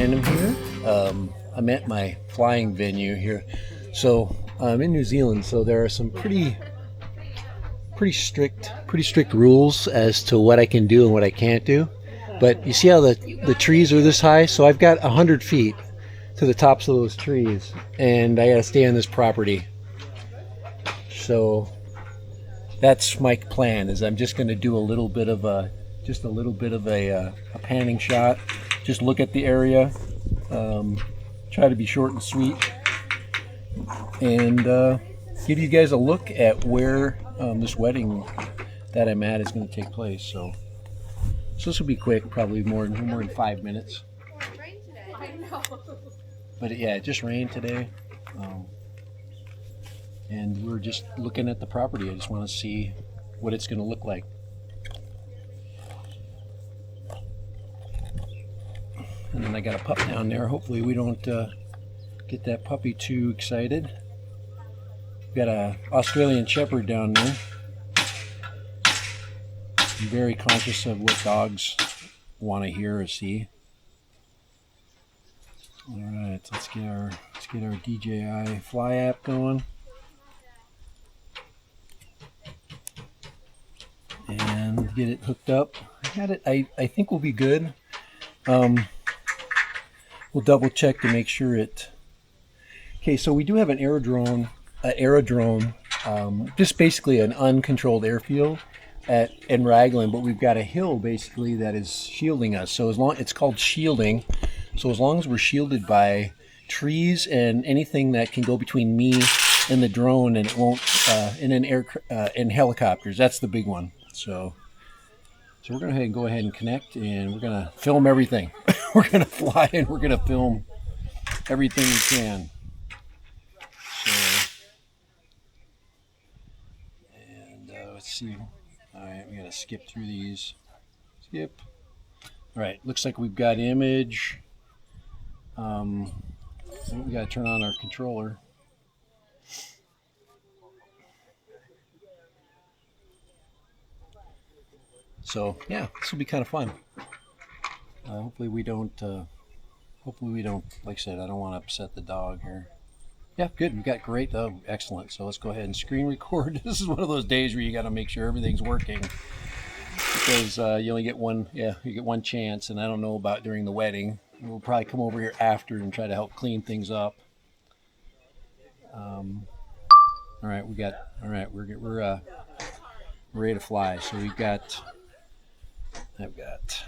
random here. I'm at my flying venue here. So I'm in New Zealand, so there are some pretty strict rules as to what I can do and what I can't do. But you see how the trees are this high? So I've got 100 feet to the tops of those trees, and I gotta stay on this property. So that's my plan, is I'm just gonna do a little bit of a panning shot. Just look at the area, try to be short and sweet, and give you guys a look at where this wedding that I'm at is going to take place. So this will be quick, probably no more than 5 minutes. But yeah, it just rained today, and we're just looking at the property. I just want to see what it's going to look like. And then I got a pup down there. Hopefully we don't get that puppy too excited. We've got a Australian Shepherd down there. I'm very conscious of what dogs want to hear or see. All right, let's get our DJI Fly app going, and get it hooked up. I think we'll be good. We'll double check to make sure it. Okay, so we do have an aerodrome, just basically an uncontrolled airfield in Raglan, but we've got a hill basically that is shielding us. So it's called shielding. So as long as we're shielded by trees and anything that can go between me and the drone, and it won't, and helicopters, that's the big one. So we're going to go ahead and connect, and we're going to film everything. We're going to fly, and we're going to film everything we can. So, and let's see. All right, we got to skip through these. Skip. All right, looks like we've got image. We got to turn on our controller. So yeah, this will be kind of fun. Hopefully we don't. Like I said, I don't want to upset the dog here. Yeah, good. We got great. Excellent. So let's go ahead and screen record. This is one of those days where you got to make sure everything's working, because you only get one. Yeah, you get one chance, and I don't know about during the wedding. We'll probably come over here after and try to help clean things up. All right, we're ready to fly. So I've got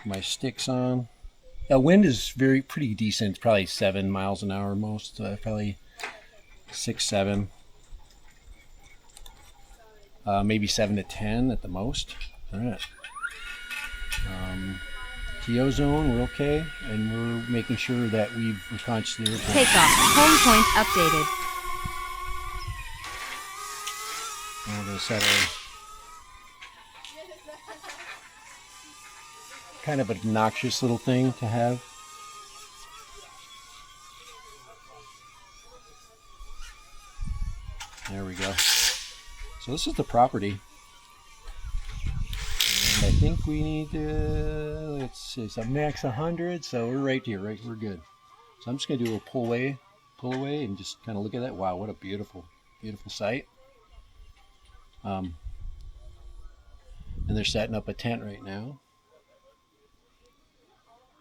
my sticks on. Wind is pretty decent. It's probably 7 miles an hour most. Probably 6, 7. Maybe 7 to 10 at the most. All right. TO zone, we're okay, and we're making sure that we're consciously. Takeoff. Home point updated. And we're going to set a kind of obnoxious little thing to have. There we go. So this is the property. And I think we need to, let's see, so max 100, so we're right here, right? We're good. So I'm just going to do a pull away, and just kind of look at that. Wow, what a beautiful, beautiful sight. And they're setting up a tent right now.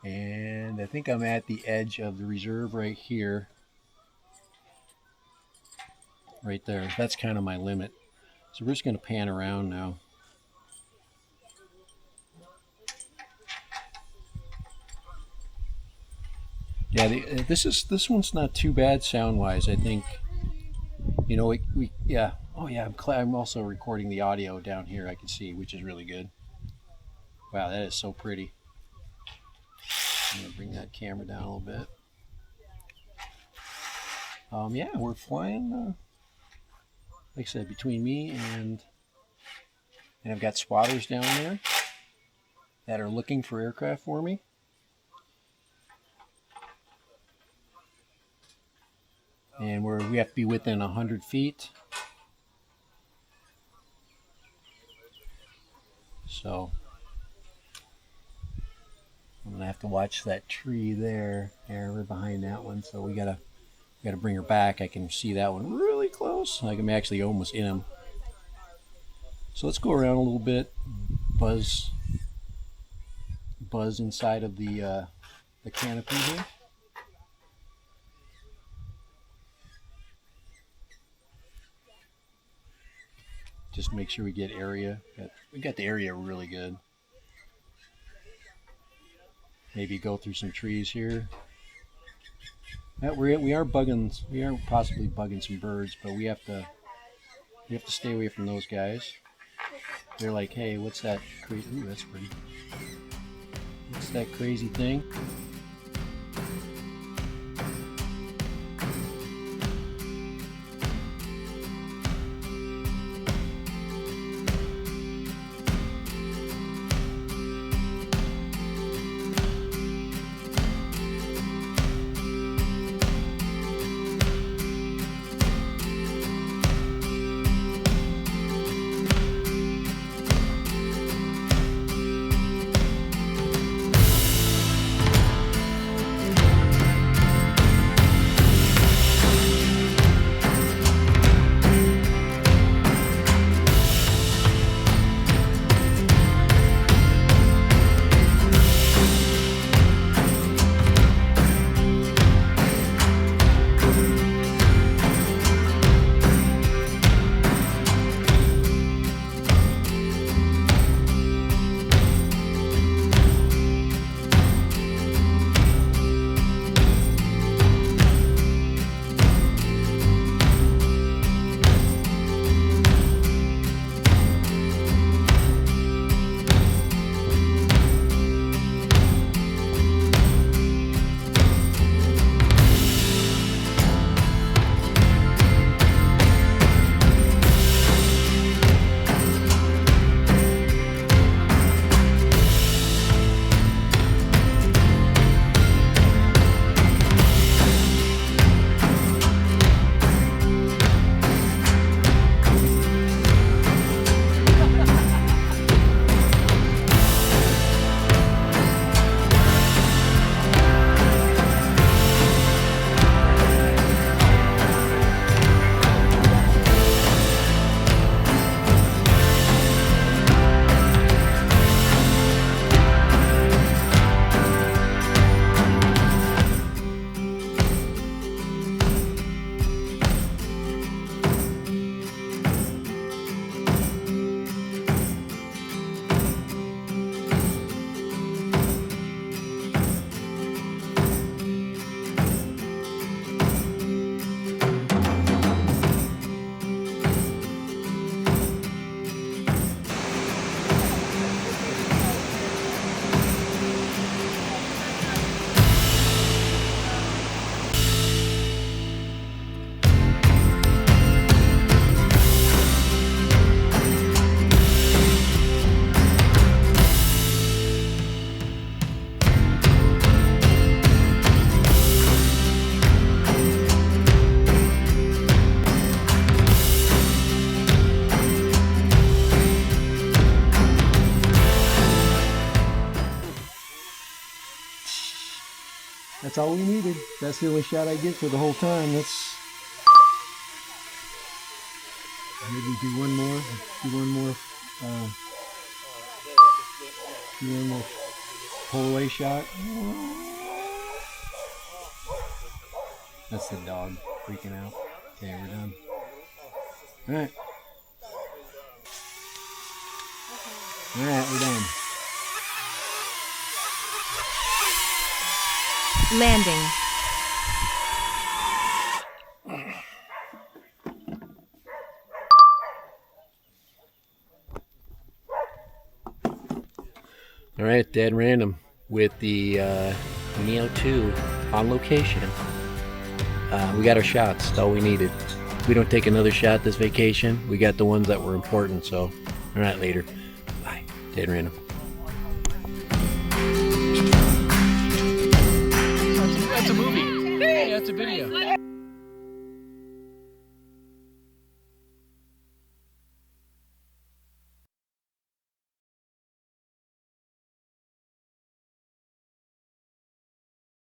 And I think I'm at the edge of the reserve right here. Right there. That's kind of my limit. So we're just going to pan around now. Yeah, this one's not too bad sound-wise, I think. You know, yeah. Oh yeah, I'm also recording the audio down here, I can see, which is really good. Wow, that is so pretty. I'm going to bring that camera down a little bit. Yeah, we're flying, like I said, between me and I've got spotters down there that are looking for aircraft for me. And we have to be within 100 feet. So I'm gonna have to watch that tree there. Yeah, we're behind that one, so we gotta bring her back. I can see that one really close. I can actually almost in him. So let's go around a little bit, buzz inside of the canopy here. Just make sure we get area. We got the area really good. Maybe go through some trees here. We are possibly bugging some birds, but we have to stay away from those guys. They're like, hey, what's that crazy? Ooh, that's pretty. What's that crazy thing? That's all we needed. That's the only shot I get for the whole time. That's maybe do one more. Do one more pull away shot. That's the dog freaking out. Okay, we're done. All right. All right, we're done. Landing. All right, dead random with the Neo 2 on location. We got our shots. That's all we needed. We don't take another shot this vacation. We got the ones that were important. So, all right, later. Bye. Dead random. That's a movie. Yeah, it's a video.